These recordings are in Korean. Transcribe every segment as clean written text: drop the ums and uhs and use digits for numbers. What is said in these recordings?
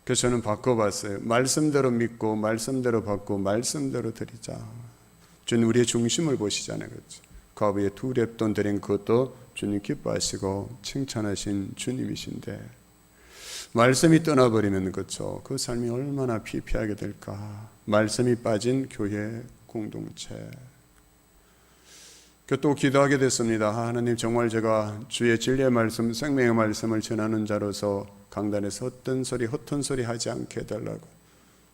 그래서 저는 바꿔봤어요. 말씀대로 믿고 말씀대로 받고 말씀대로 드리자. 주님 우리의 중심을 보시잖아요. 그렇죠? 그 아버지의 두 랩돈 드린 그것도 주님 기뻐하시고 칭찬하신 주님이신데 말씀이 떠나버리면 그렇죠. 그 삶이 얼마나 피폐하게 될까. 말씀이 빠진 교회 공동체. 또 기도하게 됐습니다. 하나님 정말 제가 주의 진리의 말씀 생명의 말씀을 전하는 자로서 강단에서 헛된 소리 허튼 소리 하지 않게 해달라고.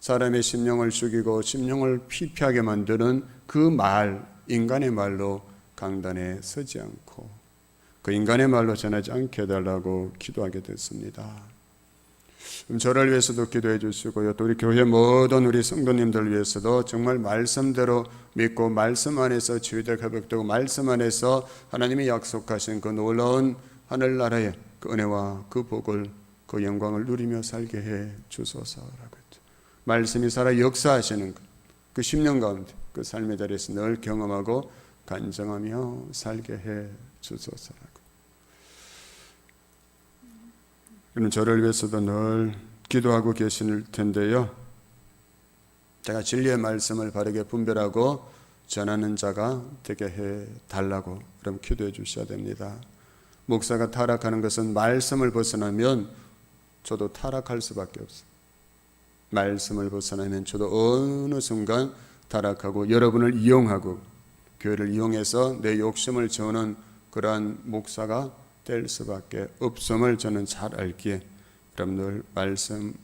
사람의 심령을 죽이고 심령을 피폐하게 만드는 그 말, 인간의 말로 강단에 서지 않고 그 인간의 말로 전하지 않게 해달라고 기도하게 됐습니다. 저를 위해서도 기도해 주시고요. 또 우리 교회 모든 우리 성도님들 위해서도 정말 말씀대로 믿고 말씀 안에서 치유되고 회복되고 말씀 안에서 하나님이 약속하신 그 놀라운 하늘나라의 그 은혜와 그 복을 그 영광을 누리며 살게 해 주소서라고 했죠. 말씀이 살아 역사하시는 그 10년 가운데 그 삶의 자리에서 늘 경험하고 간증하며 살게 해 주소서라고. 그럼 저를 위해서도 늘 기도하고 계실 텐데요. 제가 진리의 말씀을 바르게 분별하고 전하는 자가 되게 해 달라고 그럼 기도해 주셔야 됩니다. 목사가 타락하는 것은 말씀을 벗어나면 저도 타락할 수밖에 없어요. 말씀을 벗어나면 저도 어느 순간 타락하고 여러분을 이용하고 교회를 이용해서 내 욕심을 저는 그러한 목사가 될 수밖에 없음을 저는 잘 알기에 그럼 늘 말씀에서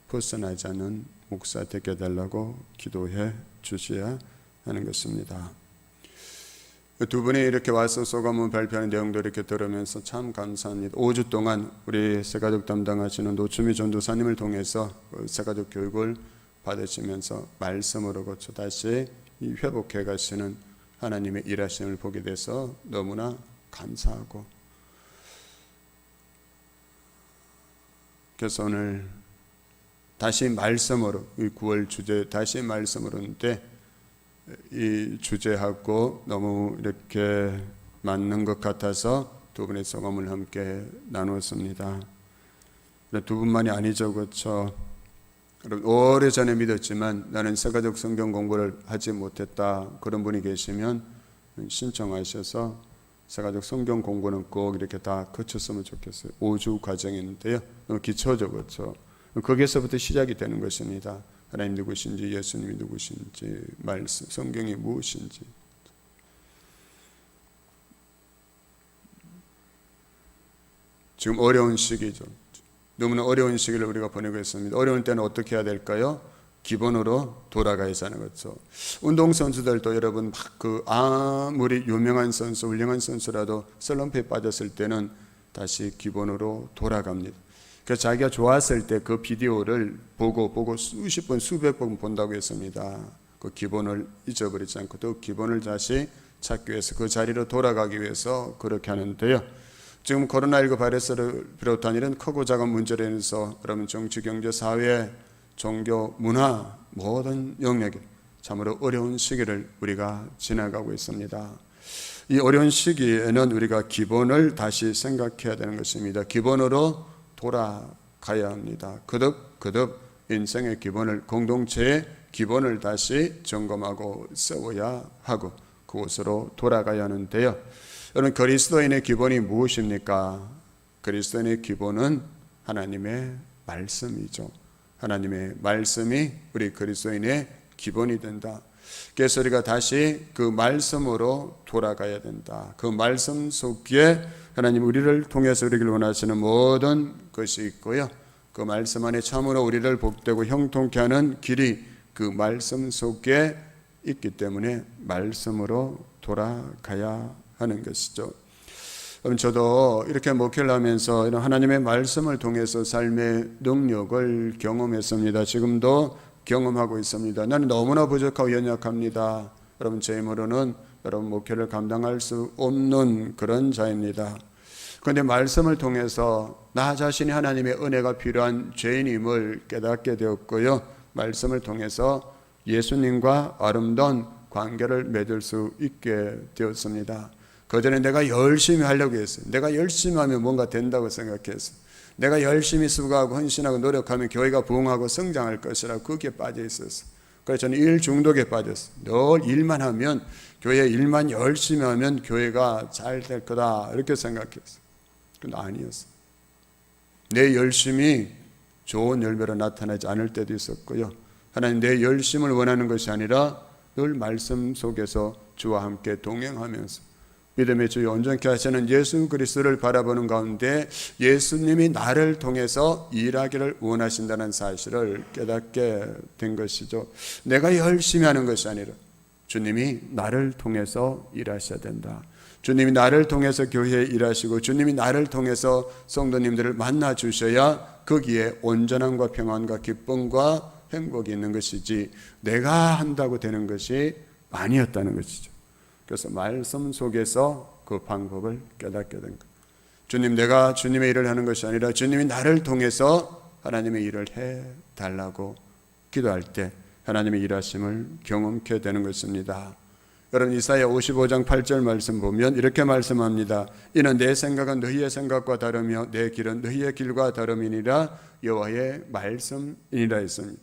벗어나지 않는 목사 되게 해달라고 기도해 주셔야 하는 것입니다. 두 분이 이렇게 와서 소감문 발표하는 내용도 이렇게 들으면서 참 감사합니다. 5주 동안 우리 새가족 담당하시는 노추미 전도사님을 통해서 새가족 교육을 받으시면서 말씀으로 고쳐 다시 회복해 가시는 하나님의 일하심을 보게 돼서 너무나 감사하고, 그래서 오늘 다시 말씀으로 이 9월 주제 다시 말씀으로인데 이 주제하고 너무 이렇게 맞는 것 같아서 두 분의 소감을 함께 나누었습니다. 두 분만이 아니죠, 그렇죠? 오래전에 믿었지만 나는 새가족 성경 공부를 하지 못했다 그런 분이 계시면 신청하셔서 새가족 성경 공부는 꼭 이렇게 다 거쳤으면 좋겠어요. 5주 과정인데요. 너무 기초죠, 그렇죠? 거기에서부터 시작이 되는 것입니다. 하나님 누구신지, 예수님이 누구신지, 말씀, 성경이 무엇인지. 지금 어려운 시기죠. 너무나 어려운 시기를 우리가 보내고 있습니다. 어려운 때는 어떻게 해야 될까요? 기본으로 돌아가야 하는 거죠. 운동선수들도 여러분 아무리 유명한 선수, 훌륭한 선수라도 슬럼프에 빠졌을 때는 다시 기본으로 돌아갑니다. 그래서 자기가 좋았을 때 그 비디오를 보고 수십 번, 수백 번 본다고 했습니다. 그 기본을 잊어버리지 않고 또 기본을 다시 찾기 위해서 그 자리로 돌아가기 위해서 그렇게 하는데요. 지금 코로나19 바이러스를 비롯한 이런 크고 작은 문제로 인해서 여러분 정치, 경제, 사회, 종교, 문화 모든 영역에 참으로 어려운 시기를 우리가 지나가고 있습니다. 이 어려운 시기에는 우리가 기본을 다시 생각해야 되는 것입니다. 기본으로 돌아가야 합니다. 거듭 인생의 기본을, 공동체의 기본을 다시 점검하고 세워야 하고 그곳으로 돌아가야 하는데요. 여러분, 그리스도인의 기본이 무엇입니까? 그리스도인의 기본은 하나님의 말씀이죠. 하나님의 말씀이 우리 그리스도인의 기본이 된다. 그래서 우리가 다시 그 말씀으로 돌아가야 된다. 그 말씀 속에 하나님 우리를 통해서 우리를 원하시는 모든 것이 있고요. 그 말씀 안에 참으로 우리를 복되고 형통케 하는 길이 그 말씀 속에 있기 때문에 말씀으로 돌아가야 하는 것이죠. 저도 이렇게 목회를 하면서 이런 하나님의 말씀을 통해서 삶의 능력을 경험했습니다. 지금도 경험하고 있습니다. 나는 너무나 부족하고 연약합니다. 여러분, 제 힘으로는 여러분 목회를 감당할 수 없는 그런 자입니다. 그런데 말씀을 통해서 나 자신이 하나님의 은혜가 필요한 죄인임을 깨닫게 되었고요. 말씀을 통해서 예수님과 아름다운 관계를 맺을 수 있게 되었습니다. 그전에 내가 열심히 하려고 했어요. 내가 열심히 하면 뭔가 된다고 생각했어요. 내가 열심히 수고하고 헌신하고 노력하면 교회가 부흥하고 성장할 것이라 거기에 빠져 있었어. 그래서 저는 일 중독에 빠졌어. 늘 일만 하면, 교회 일만 열심히 하면 교회가 잘 될 거다 이렇게 생각했어. 근데 아니었어. 내 열심이 좋은 열매로 나타나지 않을 때도 있었고요. 하나님, 내 열심을 원하는 것이 아니라 늘 말씀 속에서 주와 함께 동행하면서 믿음의 주여 온전케 하시는 예수 그리스도를 바라보는 가운데 예수님이 나를 통해서 일하기를 원하신다는 사실을 깨닫게 된 것이죠. 내가 열심히 하는 것이 아니라 주님이 나를 통해서 일하셔야 된다. 주님이 나를 통해서 교회에 일하시고 주님이 나를 통해서 성도님들을 만나 주셔야 거기에 온전함과 평안과 기쁨과 행복이 있는 것이지 내가 한다고 되는 것이 아니었다는 것이죠. 그래서 말씀 속에서 그 방법을 깨닫게 된 거예요. 주님, 내가 주님의 일을 하는 것이 아니라 주님이 나를 통해서 하나님의 일을 해달라고 기도할 때 하나님의 일하심을 경험케 되는 것입니다. 여러분, 이사야 55장 8절 말씀 보면 이렇게 말씀합니다. 이는 내 생각은 너희의 생각과 다르며 내 길은 너희의 길과 다름이니라 여호와의 말씀이니라 했습니다.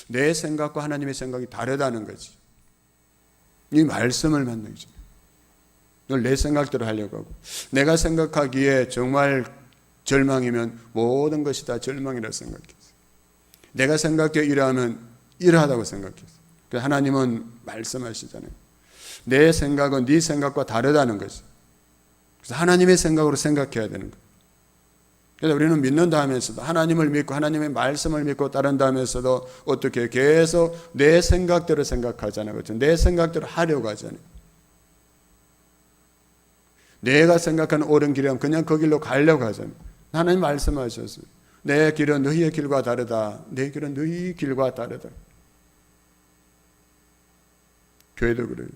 내 생각과 하나님의 생각이 다르다는 거지. 이 말씀을 만나기 전에 늘 내 생각대로 하려고 하고, 내가 생각하기에 정말 절망이면 모든 것이 다 절망이라 생각했어. 내가 생각해 이러하면 이러하다고 생각했어. 하나님은 말씀하시잖아요. 내 생각은 네 생각과 다르다는 거지. 그래서 하나님의 생각으로 생각해야 되는 거예요. 그래서 우리는 믿는다 하면서도, 하나님을 믿고 하나님의 말씀을 믿고 따른다 하면서도 어떻게 계속 내 생각대로 생각하잖아요. 그렇죠? 내 생각대로 하려고 하잖아요. 내가 생각하는 옳은 길이면 그냥 그 길로 가려고 하잖아요. 하나님 말씀하셨어요. 내 길은 너희의 길과 다르다. 내 길은 너희 길과 다르다. 교회도 그래요.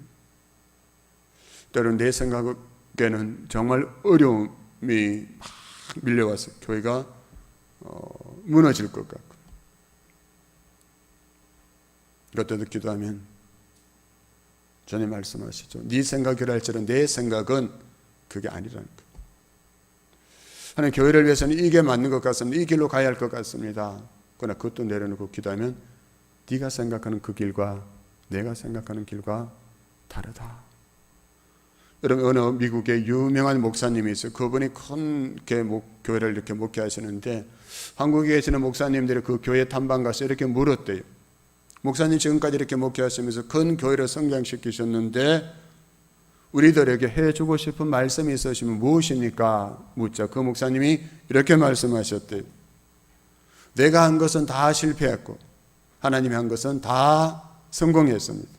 때로는 내 생각에는 정말 어려움이 막 밀려와서 교회가 무너질 것 같고, 그때도 기도하면 전에 말씀하시죠. 네 생각이라 할지라도 내 생각은 그게 아니라는 거예요. 하나님, 교회를 위해서는 이게 맞는 것 같습니다. 이 길로 가야 할 것 같습니다. 그러나 그것도 내려놓고 기도하면 네가 생각하는 그 길과 내가 생각하는 길과 다르다. 여러분, 어느 미국의 유명한 목사님이 있어요. 그분이 큰 교회를 이렇게 목회하시는데 한국에 계시는 목사님들이 그 교회 탐방 가서 이렇게 물었대요. 목사님, 지금까지 이렇게 목회하시면서 큰 교회를 성장시키셨는데 우리들에게 해주고 싶은 말씀이 있으시면 무엇입니까? 묻자 그 목사님이 이렇게 말씀하셨대요. 내가 한 것은 다 실패했고 하나님이 한 것은 다 성공했습니다.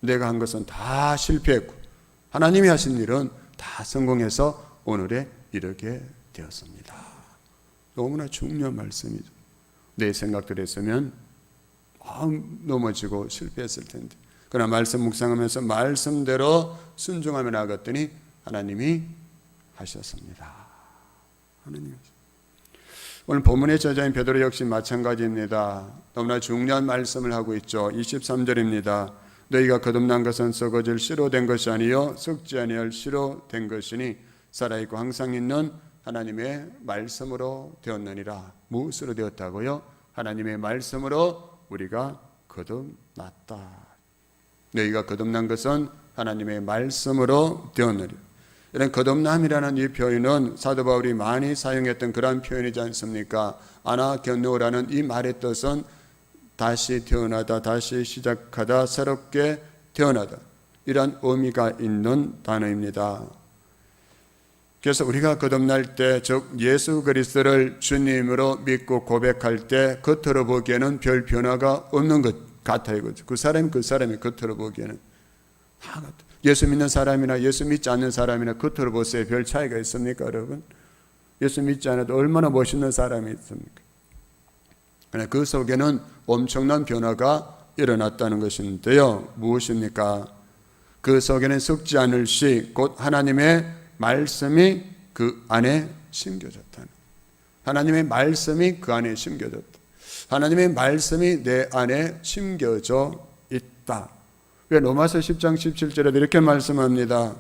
내가 한 것은 다 실패했고 하나님이 하신 일은 다 성공해서 오늘에 이르게 되었습니다. 너무나 중요한 말씀이죠. 내 생각대로 했으면 넘어지고 실패했을 텐데, 그러나 말씀 묵상하면서 말씀대로 순종하며 나갔더니 하나님이 하셨습니다. 하나님이 하셨습니다. 오늘 본문의 저자인 베드로 역시 마찬가지입니다. 너무나 중요한 말씀을 하고 있죠. 23절입니다. 너희가 거듭난 것은 썩어질 씨로 된 것이 아니요 썩지 아니할 씨로 된 것이니 살아있고 항상 있는 하나님의 말씀으로 되었느니라. 무엇으로 되었다고요? 하나님의 말씀으로 우리가 거듭났다. 너희가 거듭난 것은 하나님의 말씀으로 되었느니라. 이런 거듭남이라는 이 표현은 사도 바울이 많이 사용했던 그러한 표현이지 않습니까? 아나겐노라는 이 말의 뜻은 다시 태어나다, 다시 시작하다, 새롭게 태어나다, 이런 의미가 있는 단어입니다. 그래서 우리가 거듭날 때, 즉 예수 그리스도를 주님으로 믿고 고백할 때 겉으로 보기에는 별 변화가 없는 것 같아요. 그 사람이 겉으로 보기에는 다 같아요. 예수 믿는 사람이나 예수 믿지 않는 사람이나 겉으로 보세요. 별 차이가 있습니까, 여러분? 예수 믿지 않아도 얼마나 멋있는 사람이 있습니까? 그러나 그 속에는 엄청난 변화가 일어났다는 것인데요. 무엇입니까? 그 속에는 썩지 않을 씨, 곧 하나님의 말씀이 그 안에 심겨졌다는, 하나님의 말씀이 그 안에 심겨졌다. 하나님의 말씀이 내 안에 심겨져 있다. 왜 로마서 10장 17절에 이렇게 말씀합니다.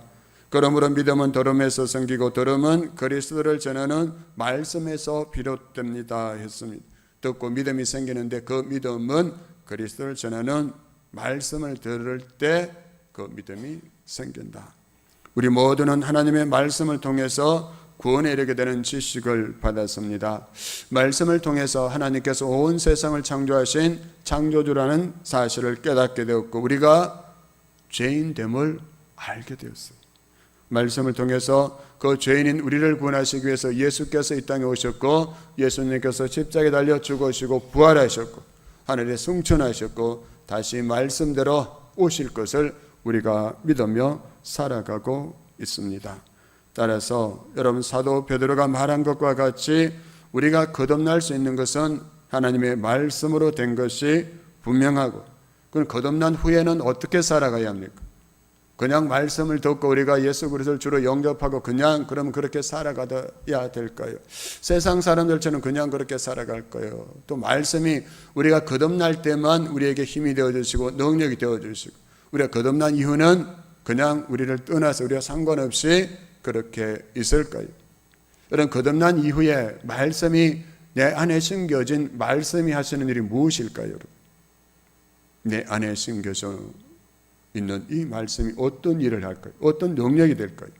그러므로 믿음은 들음에서 생기고 들음은 그리스도를 전하는 말씀에서 비롯됩니다 했습니다. 듣고 믿음이 생기는데 그 믿음은 그리스도를 전하는 말씀을 들을 때 그 믿음이 생긴다. 우리 모두는 하나님의 말씀을 통해서 구원에 이르게 되는 지식을 받았습니다. 말씀을 통해서 하나님께서 온 세상을 창조하신 창조주라는 사실을 깨닫게 되었고 우리가 죄인됨을 알게 되었어요. 말씀을 통해서 그 죄인인 우리를 구원하시기 위해서 예수께서 이 땅에 오셨고 예수님께서 십자가에 달려 죽으시고 부활하셨고 하늘에 승천하셨고 다시 말씀대로 오실 것을 우리가 믿으며 살아가고 있습니다. 따라서 여러분 사도 베드로가 말한 것과 같이 우리가 거듭날 수 있는 것은 하나님의 말씀으로 된 것이 분명하고 그럼 거듭난 후에는 어떻게 살아가야 합니까? 그냥 말씀을 듣고 우리가 예수 그리스도를 주로 영접하고 그냥 그러면 그렇게 살아가야 될까요? 세상 사람들처럼 그냥 그렇게 살아갈 거예요. 또 말씀이 우리가 거듭날 때만 우리에게 힘이 되어주시고 능력이 되어주시고 우리가 거듭난 이후는 그냥 우리를 떠나서 우리가 상관없이 그렇게 있을까요? 여러분 거듭난 이후에 말씀이 내 안에 심겨진 말씀이 하시는 일이 무엇일까요? 여러분? 내 안에 심겨져 있는 이 말씀이 어떤 일을 할까요? 어떤 능력이 될까요?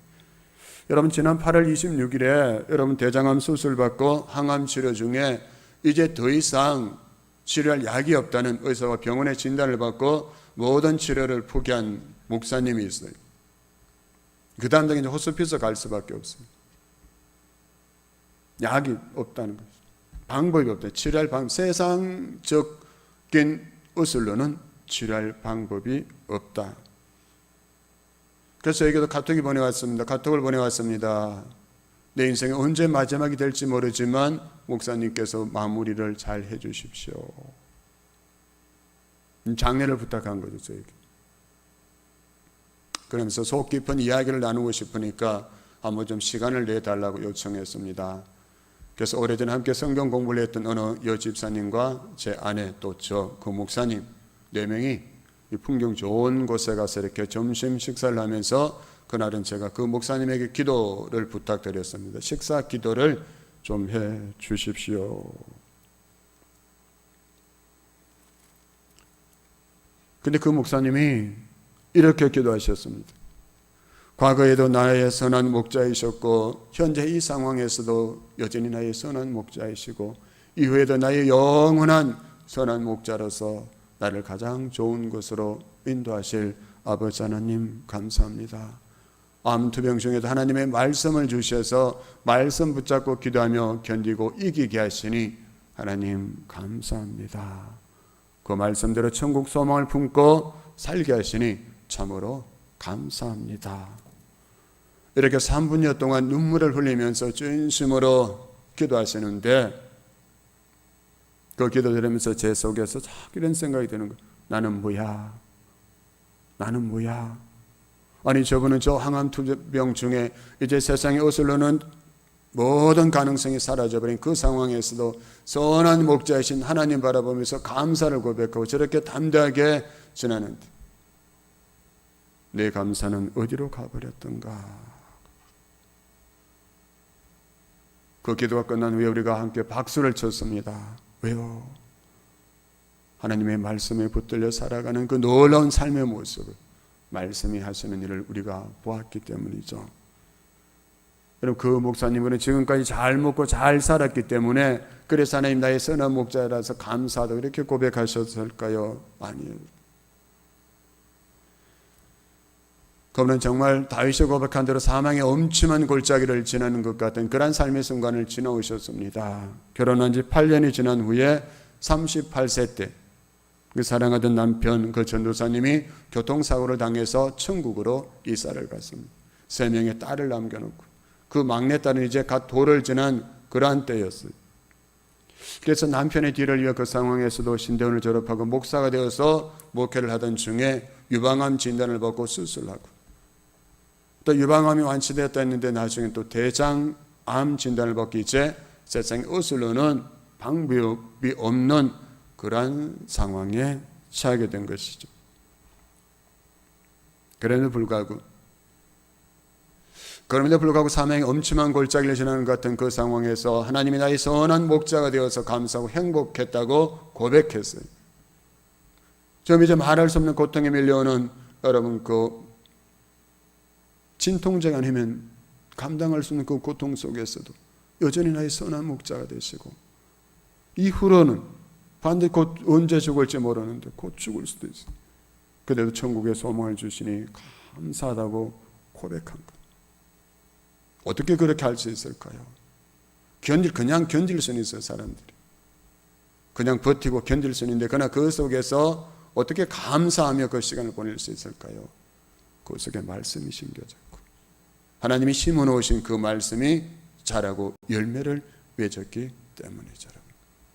여러분 지난 8월 26일에 여러분 대장암 수술 받고 항암 치료 중에 이제 더 이상 치료할 약이 없다는 의사와 병원의 진단을 받고 모든 치료를 포기한 목사님이 있어요. 그 다음 날 이제 호스피스 갈 수밖에 없어요. 약이 없다는 거죠. 방법이 없다. 치료할 방법, 세상적인 의술로는 치료할 방법이 없다. 그래서 저에게도 카톡을 보내왔습니다. 내 인생이 언제 마지막이 될지 모르지만 목사님께서 마무리를 잘 해주십시오. 장례를 부탁한 거죠, 저에게. 그러면서 속 깊은 이야기를 나누고 싶으니까 한번 좀 시간을 내달라고 요청했습니다. 그래서 오래전에 함께 성경 공부를 했던 어느 여집사님과 제 아내 또 저 그 목사님 4명이 이 풍경 좋은 곳에 가서 이렇게 점심 식사를 하면서 그날은 제가 그 목사님에게 기도를 부탁드렸습니다. 식사 기도를 좀 해 주십시오. 근데 그 목사님이 이렇게 기도하셨습니다. 과거에도 나의 선한 목자이셨고 현재 이 상황에서도 여전히 나의 선한 목자이시고 이후에도 나의 영원한 선한 목자로서 나를 가장 좋은 곳으로 인도하실 아버지 하나님 감사합니다. 암투병 중에도 하나님의 말씀을 주셔서 말씀 붙잡고 기도하며 견디고 이기게 하시니 하나님 감사합니다. 그 말씀대로 천국 소망을 품고 살게 하시니 참으로 감사합니다. 이렇게 3분여 동안 눈물을 흘리면서 진심으로 기도하시는데 그 기도 들으면서 제 속에서 자꾸 이런 생각이 드는 거예요. 나는 뭐야? 아니 저분은 저 항암투병 중에 이제 세상의 의술로는 모든 가능성이 사라져버린 그 상황에서도 선한 목자이신 하나님 바라보면서 감사를 고백하고 저렇게 담대하게 지나는데 내 감사는 어디로 가버렸던가. 그 기도가 끝난 후에 우리가 함께 박수를 쳤습니다. 왜요? 하나님의 말씀에 붙들려 살아가는 그 놀라운 삶의 모습을 말씀이 하시는 일을 우리가 보았기 때문이죠. 여러분 그 목사님은 지금까지 잘 먹고 잘 살았기 때문에 그래서 하나님 나의 선한 목자라서 감사하다고 이렇게 고백하셨을까요? 아니에요. 그분은 정말 다윗이 고백한 대로 사망의 엄침한 골짜기를 지나는 것 같은 그런 삶의 순간을 지나오셨습니다. 결혼한 지 8년이 지난 후에 38세 때 그 사랑하던 남편 그 전도사님이 교통사고를 당해서 천국으로 이사를 갔습니다. 3명의 딸을 남겨놓고 그 막내딸은 이제 갓 돌을 지난 그러한 때였어요. 그래서 남편의 뒤를 위해 그 상황에서도 신대원을 졸업하고 목사가 되어서 목회를 하던 중에 유방암 진단을 받고 수술하고 또 유방암이 완치되었다 했는데 나중에 또 대장암 진단을 받기 이제 세상의 의술로는 방법이 없는 그러한 상황에 처하게 된 것이죠. 그럼에도 불구하고 그럼에도 불구하고 사망의 엄침한 골짜기를 지나는 것 같은 그 상황에서 하나님이 나의 선한 목자가 되어서 감사하고 행복했다고 고백했어요. 좀 이제 말할 수 없는 고통에 밀려오는 여러분 그 진통제가 아니면 감당할 수 없는 그 고통 속에서도 여전히 나의 선한 목자가 되시고 이후로는 반드시 곧 언제 죽을지 모르는데 곧 죽을 수도 있어요. 그래도 천국에 소망을 주시니 감사하다고 고백한 것. 어떻게 그렇게 할 수 있을까요? 그냥 견딜 수는 있어요. 사람들이 그냥 버티고 견딜 수는 있는데 그러나 그 속에서 어떻게 감사하며 그 시간을 보낼 수 있을까요? 그 속에 말씀이 심겨졌고 하나님이 심어놓으신 그 말씀이 자라고 열매를 맺었기 때문이죠.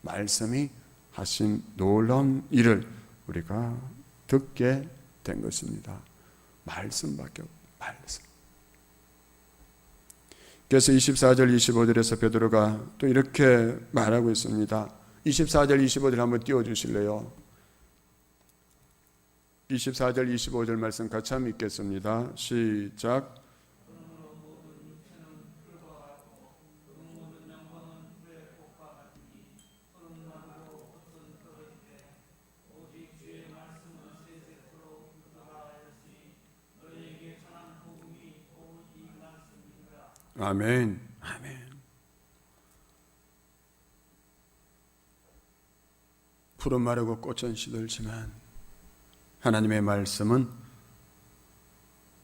말씀이 하신 놀라운 일을 우리가 듣게 된 것입니다. 말씀밖에 없어요. 말씀. 그래서 24절 25절에서 베드로가 또 이렇게 말하고 있습니다. 24절 25절 한번 띄워주실래요? 24절 25절 말씀 같이 한번 읽겠습니다. 시작. 아멘. 아멘. 푸른 마르고 꽃은 시들지만 하나님의 말씀은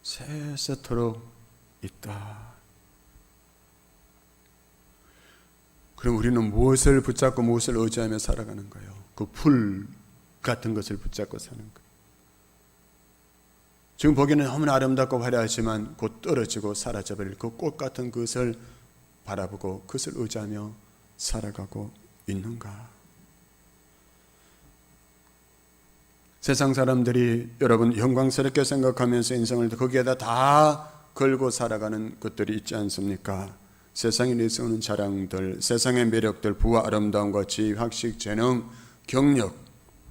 세세토록 있다. 그럼 우리는 무엇을 붙잡고 무엇을 의지하며 살아가는 거예요? 그 풀 같은 것을 붙잡고 사는 거예요. 지금 보기에는 너무나 아름답고 화려하지만 곧 떨어지고 사라져버릴 그 꽃 같은 것을 바라보고 그것을 의지하며 살아가고 있는가? 세상 사람들이 여러분 영광스럽게 생각하면서 인생을 거기에다 다 걸고 살아가는 것들이 있지 않습니까? 세상에 내세우는 자랑들, 세상의 매력들, 부와 아름다움과 지위, 학식, 재능, 경력,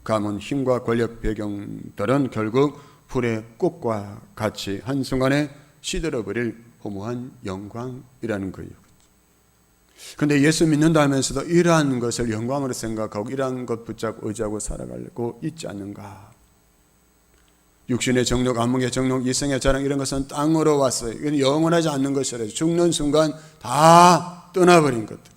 가문, 힘과 권력 배경들은 결국 풀의 꽃과 같이 한순간에 시들어버릴 허무한 영광이라는 거예요. 그런데 예수 믿는다 하면서도 이러한 것을 영광으로 생각하고 이러한 것 붙잡고 의지하고 살아가려고 있지 않는가? 육신의 정욕, 안목의 정욕, 이생의 자랑 이런 것은 땅으로 왔어요. 이건 영원하지 않는 것이라 죽는 순간 다 떠나버린 것들.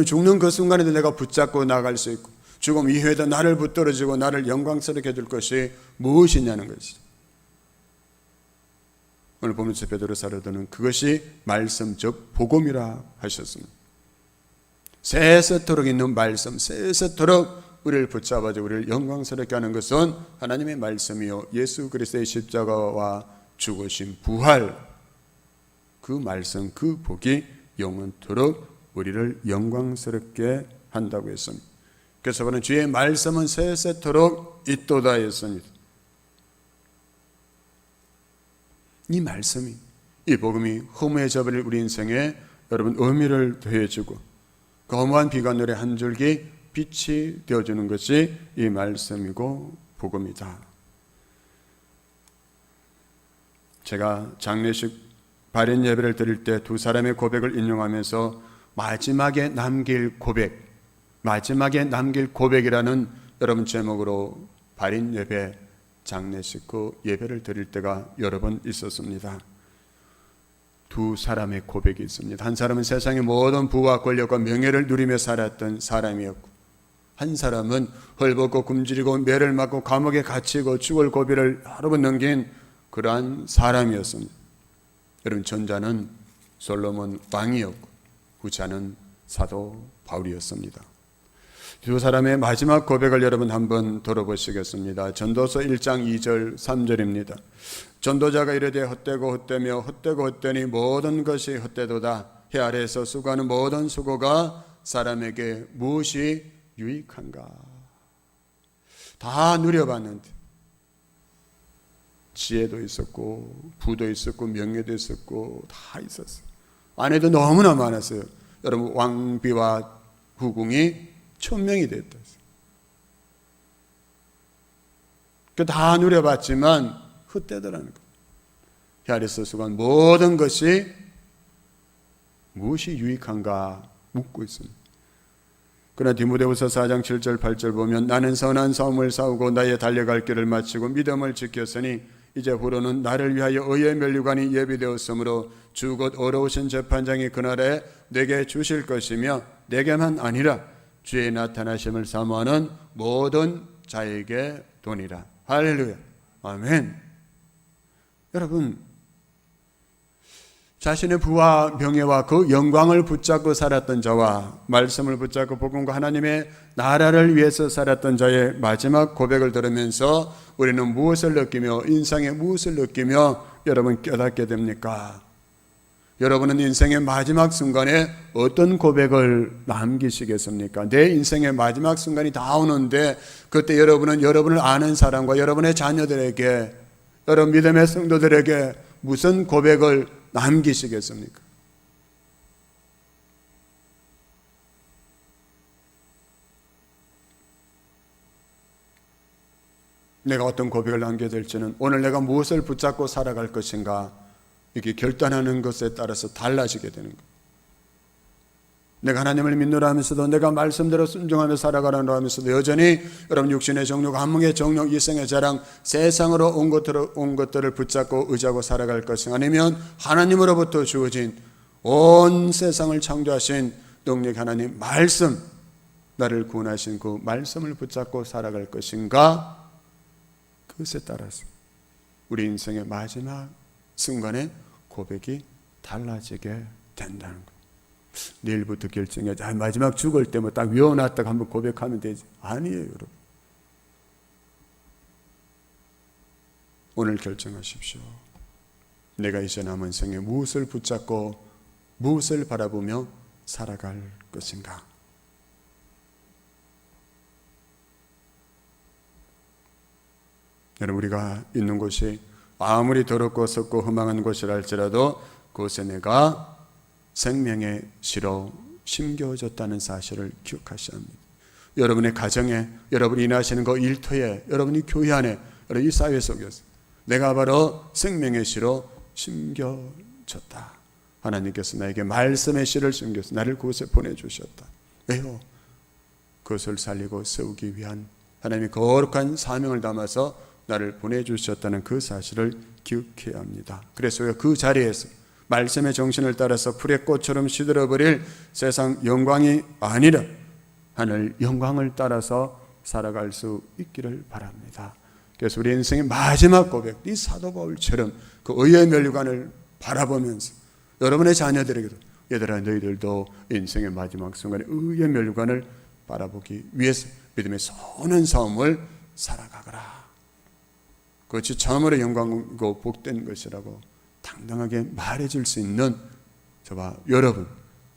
죽는 그 순간에도 내가 붙잡고 나갈 수 있고 죽음 이후에도 나를 붙들어주고 나를 영광스럽게 해줄 것이 무엇이냐는 것이죠. 오늘 보면서 베드로 사도는 그것이 말씀 즉 복음이라 하셨습니다. 세세토록 있는 말씀, 세세토록 우리를 붙잡아줘 우리를 영광스럽게 하는 것은 하나님의 말씀이요 예수 그리스도의 십자가와 죽으신 부활, 그 말씀, 그 복이 영원토록 우리를 영광스럽게 한다고 했습니다. 그래서 그는 주의 말씀은 세세토록 있도다 했습니다. 이 말씀이, 이 복음이 허무해져버릴 우리 인생에 여러분 의미를 더해주고 그 허무한 비관들의 한 줄기 빛이 되어주는 것이 이 말씀이고 복음이다. 제가 장례식 발인 예배를 드릴 때 두 사람의 고백을 인용하면서 마지막에 남길 고백이라는 여러분 제목으로 발인 예배, 장례식 그 예배를 드릴 때가 여러 번 있었습니다. 두 사람의 고백이 있습니다. 한 사람은 세상의 모든 부와 권력과 명예를 누리며 살았던 사람이었고 한 사람은 헐벗고 굶주리고 매를 맞고 감옥에 갇히고 죽을 고비를 여러 번 넘긴 그러한 사람이었습니다. 여러분 전자는 솔로몬 왕이었고 후자는 사도 바울이었습니다. 두 사람의 마지막 고백을 여러분 한번 들어보시겠습니다. 전도서 1장 2절 3절입니다. 전도자가 이르되 헛되고 헛되며 헛되고 헛되니 모든 것이 헛되도다. 해 아래에서 수고하는 모든 수고가 사람에게 무엇이 유익한가? 다 누려봤는데 지혜도 있었고 부도 있었고 명예도 있었고 다 있었어요. 아내도 너무나 많았어요. 여러분 왕비와 후궁이 1000명이 됐다. 다 누려봤지만 헛되더라는 거예요. 헤아려서 수고한 모든 것이 무엇이 유익한가 묻고 있습니다. 그러나 디모데후서 4장 7절 8절 보면 나는 선한 싸움을 싸우고 나의 달려갈 길을 마치고 믿음을 지켰으니 이제 후로는 나를 위하여 의의 면류관이 예비되었으므로 주 곧 어려우신 재판장이 그날에 내게 주실 것이며 내게만 아니라 주의 나타나심을 사모하는 모든 자에게 도니라. 할렐루야. 아멘. 여러분, 자신의 부와 명예와 그 영광을 붙잡고 살았던 자와 말씀을 붙잡고 복음과 하나님의 나라를 위해서 살았던 자의 마지막 고백을 들으면서 우리는 무엇을 느끼며 인생에 무엇을 느끼며 여러분 깨닫게 됩니까? 여러분은 인생의 마지막 순간에 어떤 고백을 남기시겠습니까? 내 인생의 마지막 순간이 다 오는데 그때 여러분은 여러분을 아는 사람과 여러분의 자녀들에게, 여러분 믿음의 성도들에게 무슨 고백을 남기시겠습니까? 내가 어떤 고백을 남겨야 될지는 오늘 내가 무엇을 붙잡고 살아갈 것인가 이렇게 결단하는 것에 따라서 달라지게 되는 거예요. 내가 하나님을 믿노라 하면서도 내가 말씀대로 순종하며 살아가라고 하면서도 여전히 여러분 육신의 정욕, 한뭉의 정욕, 이생의 자랑, 세상으로 온 것들을 붙잡고 의지하고 살아갈 것인가, 아니면 하나님으로부터 주어진 온 세상을 창조하신 능력 하나님 말씀, 나를 구원하신 그 말씀을 붙잡고 살아갈 것인가, 그것에 따라서 우리 인생의 마지막 순간에 고백이 달라지게 된다는 거예요. 내일부터 결정해. 마지막 죽을 때 뭐 딱 외워놨다가 한번 고백하면 되지. 아니에요, 여러분. 오늘 결정하십시오. 내가 이제 남은 생에 무엇을 붙잡고 무엇을 바라보며 살아갈 것인가. 여러분, 우리가 있는 곳이 아무리 더럽고 썩고 흠망한 곳이라 할지라도 그곳에 내가 생명의 씨로 심겨졌다는 사실을 기억하셔야 합니다. 여러분의 가정에, 여러분이 일하시는 그 일터에, 여러분이 교회 안에, 여러분 이 사회 속에서 내가 바로 생명의 씨로 심겨졌다. 하나님께서 나에게 말씀의 씨를 심겨서 나를 그곳에 보내주셨다. 왜요? 그것을 살리고 세우기 위한 하나님의 거룩한 사명을 담아서 나를 보내주셨다는 그 사실을 기억해야 합니다. 그래서 그 자리에서 말씀의 정신을 따라서 풀의 꽃처럼 시들어버릴 세상 영광이 아니라 하늘 영광을 따라서 살아갈 수 있기를 바랍니다. 그래서 우리 인생의 마지막 고백, 이 사도 바울처럼 그 의의 면류관을 바라보면서 여러분의 자녀들에게도, 얘들아 너희들도 인생의 마지막 순간에 의의 면류관을 바라보기 위해서 믿음의 선한 삶을 살아가거라. 그것이 참으로 영광이고 복된 것이라고 당당하게 말해줄 수 있는 저와 여러분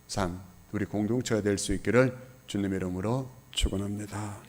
삶, 우리 공동체가 될 수 있기를 주님의 이름으로 축원합니다.